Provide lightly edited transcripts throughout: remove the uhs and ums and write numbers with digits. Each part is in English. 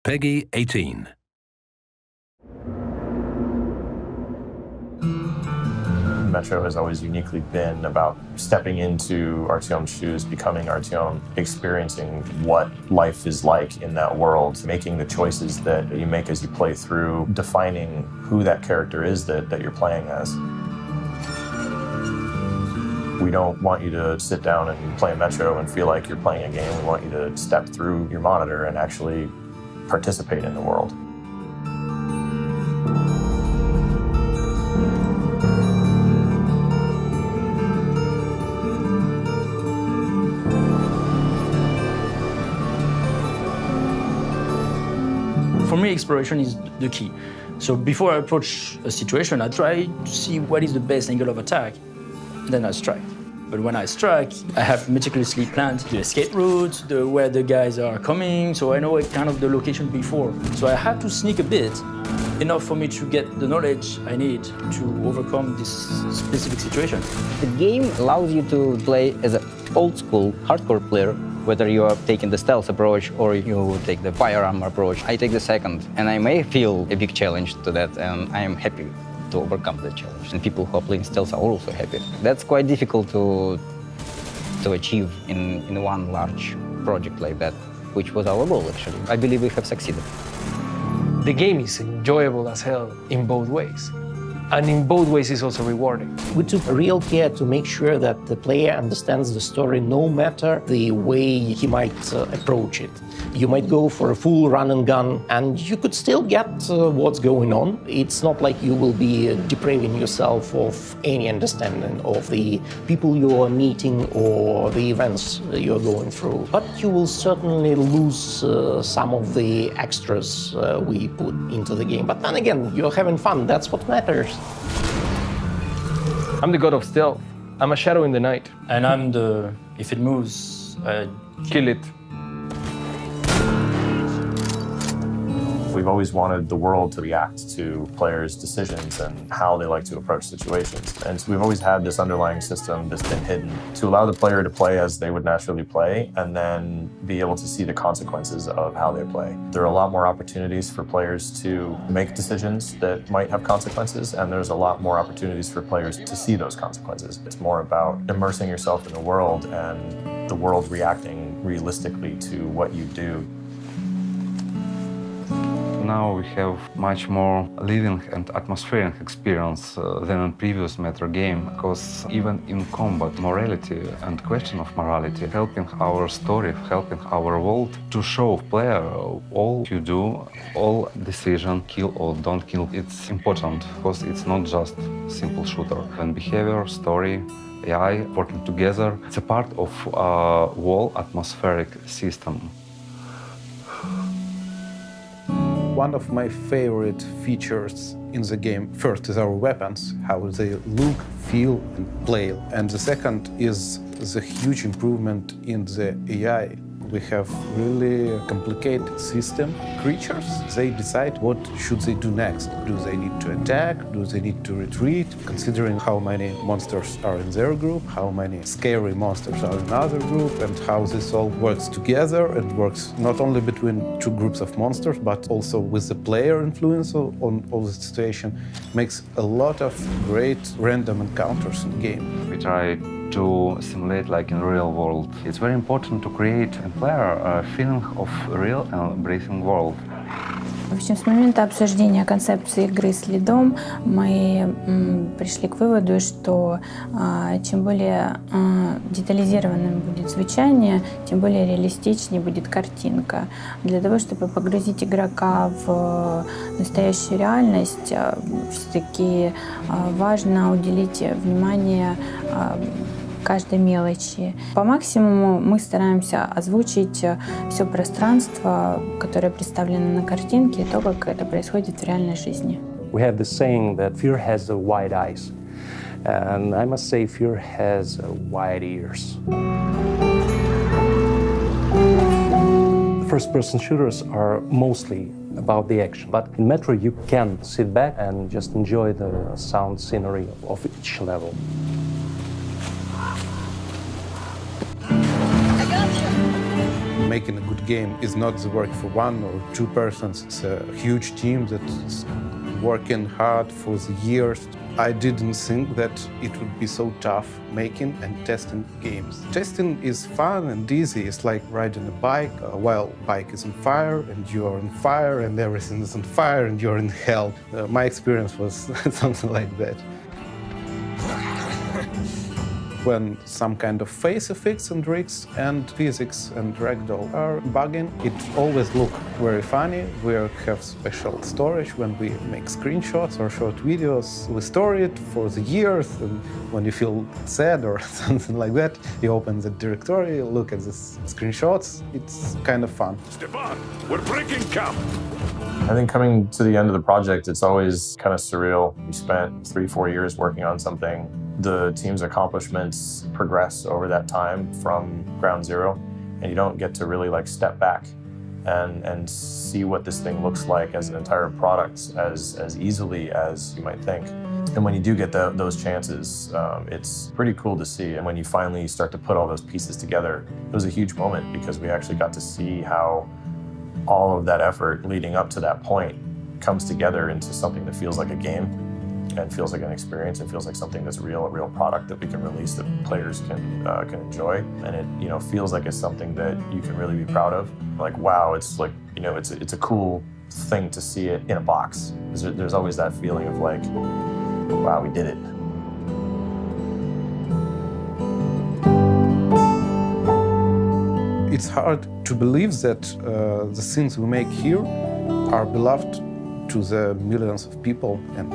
PEGI 18. Metro has always uniquely been about stepping into Artyom's shoes, becoming Artyom, experiencing what life is like in that world, making the choices that you make as you play through, defining who that character is that you're playing as. We don't want you to sit down and play Metro and feel like you're playing a game. We want you to step through your monitor and actually participate in the world. For me, exploration is the key. So before I approach a situation, I try to see what is the best angle of attack, then I strike. But when I strike, I have meticulously planned the escape routes, where the guys are coming, so I know kind of the location before. So I have to sneak a bit, enough for me to get the knowledge I need to overcome this specific situation. The game allows you to play as an old-school, hardcore player, whether you are taking the stealth approach or you take the firearm approach. I take the second, and I may feel a big challenge to that, and I am happy to overcome the challenge. And people who are playing stealth are also happy. That's quite difficult to achieve in one large project like that, which was our goal, actually. I believe we have succeeded. The game is enjoyable as hell in both ways. And in both ways, it's also rewarding. We took real care to make sure that the player understands the story no matter the way he might approach it. You might go for a full run and gun, and you could still get what's going on. It's not like you will be depriving yourself of any understanding of the people you are meeting or the events you're going through. But you will certainly lose some of the extras we put into the game. But then again, you're having fun. That's what matters. I'm the god of stealth. I'm a shadow in the night. And I'm if it moves, I Kill it. We've always wanted the world to react to players' decisions and how they like to approach situations. And so we've always had this underlying system that's been hidden to allow the player to play as they would naturally play and then be able to see the consequences of how they play. There are a lot more opportunities for players to make decisions that might have consequences, and there's a lot more opportunities for players to see those consequences. It's more about immersing yourself in the world and the world reacting realistically to what you do. Now we have much more living and atmospheric experience than in previous Metro game, because even in combat, morality and question of morality, helping our story, helping our world to show player all you do, all decision, kill or don't kill, it's important, because it's not just simple shooter. When behavior, story, AI working together, it's a part of a whole atmospheric system. One of my favorite features in the game, first is our weapons, how they look, feel, and play. And the second is the huge improvement in the AI. We have really complicated system. Creatures, they decide what should they do next. Do they need to attack? Do they need to retreat? Considering how many monsters are in their group, how many scary monsters are in another group, and how this all works together and works not only between two groups of monsters, but also with the player influence on all the situation, makes a lot of great random encounters in the game. We try to simulate like in real world. It's very important to create in player a feeling of real and breathing world. В общем, с момента обсуждения концепции игры с лидом мы пришли к выводу, что чем более детализированным будет звучание, тем более реалистичнее будет картинка. Для того, чтобы погрузить игрока в настоящую реальность, все-таки важно уделить внимание каждой мелочи. По максимуму мы стараемся озвучить все пространство, которое представлено на картинке, и то, как это происходит в реальной жизни. We have the saying that fear has wide eyes, and I must say fear has wide ears. First-person shooters are mostly about the action, but in Metro you can sit back and just enjoy the sound scenery of each level. making a good game is not the work for one or two persons. It's a huge team that's working hard for the years. I didn't think that it would be so tough making and testing games. Testing is fun and easy. It's like riding a bike while bike is on fire and you are on fire and everything is on fire and you're in hell. My experience was something like that. When some kind of face effects and rigs and physics and ragdoll are bugging, it always looks very funny. We have special storage when we make screenshots or short videos. We store it for the years, and when you feel sad or something like that, you open the directory, look at the screenshots. It's kind of fun. Stepan, we're breaking camp! I think coming to the end of the project, it's always kind of surreal. We spent 3-4 years working on something. The team's accomplishments progress over that time from ground zero, and you don't get to really like step back and see what this thing looks like as an entire product as easily as you might think. And when you do get those chances, it's pretty cool to see. And when you finally start to put all those pieces together, it was a huge moment because we actually got to see how all of that effort leading up to that point comes together into something that feels like a game and feels like an experience and feels like something that's real, a real product that we can release that players can enjoy. And it feels like it's something that you can really be proud of. Like, wow, it's like, it's a cool thing to see it in a box. There's always that feeling of like, wow, we did it. It's hard to believe that the things we make here are beloved to the millions of people, and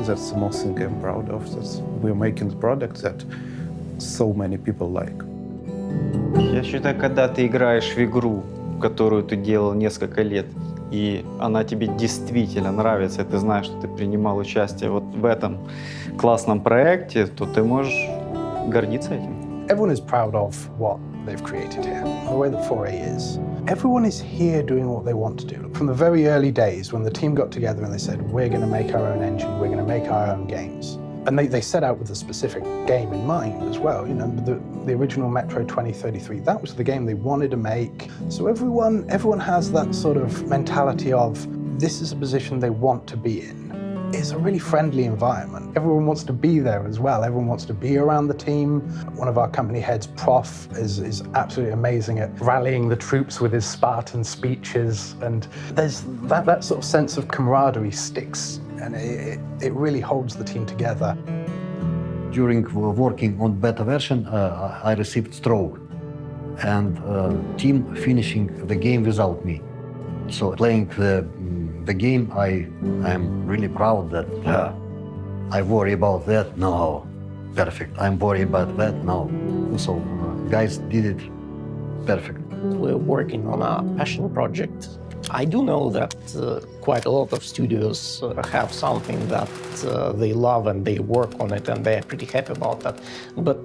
that's the most thing I'm proud of, that we're making the product that so many people like. Я считаю, когда ты играешь в игру, которую ты делал несколько лет, и она тебе действительно нравится, и ты знаешь, что ты принимал участие вот в этом классном проекте, то ты можешь гордиться этим. Everyone is proud of what they've created here, the way that 4A is. Everyone is here doing what they want to do. From the very early days when the team got together and they said, we're going to make our own engine, we're going to make our own games. And they set out with a specific game in mind as well. The original Metro 2033, that was the game they wanted to make. So everyone has that sort of mentality of, this is a position they want to be in. It's a really friendly environment. Everyone wants to be there as well. Everyone wants to be around the team. One of our company heads, Prof, is absolutely amazing at rallying the troops with his Spartan speeches. And there's that sort of sense of camaraderie sticks, and it really holds the team together. During working on beta version, I received stroke, and team finishing the game without me. So playing the game, I'm really proud that I worry about that. No, perfect. I'm worried about that. No. So guys did it perfect. We're working on a passion project. I do know that quite a lot of studios have something that they love and they work on it and they're pretty happy about that. But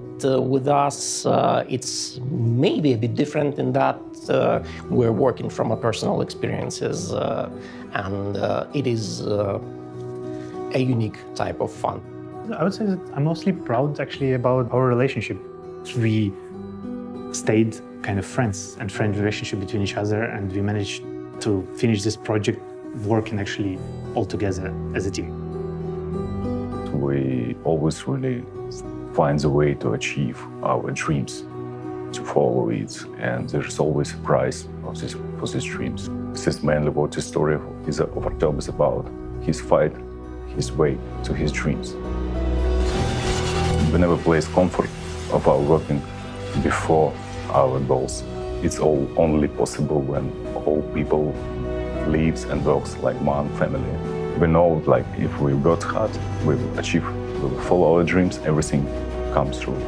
with us, it's maybe a bit different in that we're working from our personal experiences and it is a unique type of fun. I would say that I'm mostly proud actually about our relationship. We stayed kind of friends and friend relationship between each other, and we managed to finish this project working actually all together as a team. We always really find a way to achieve our dreams, to follow it, and there's always a prize for these dreams. This is mainly what the story of Artyom is about, his fight, his way to his dreams. We never place comfort of our working before our goals. It's all only possible when all people lives and works like one family. We know, like, if we work hard, we will achieve, we will follow our dreams, everything comes through.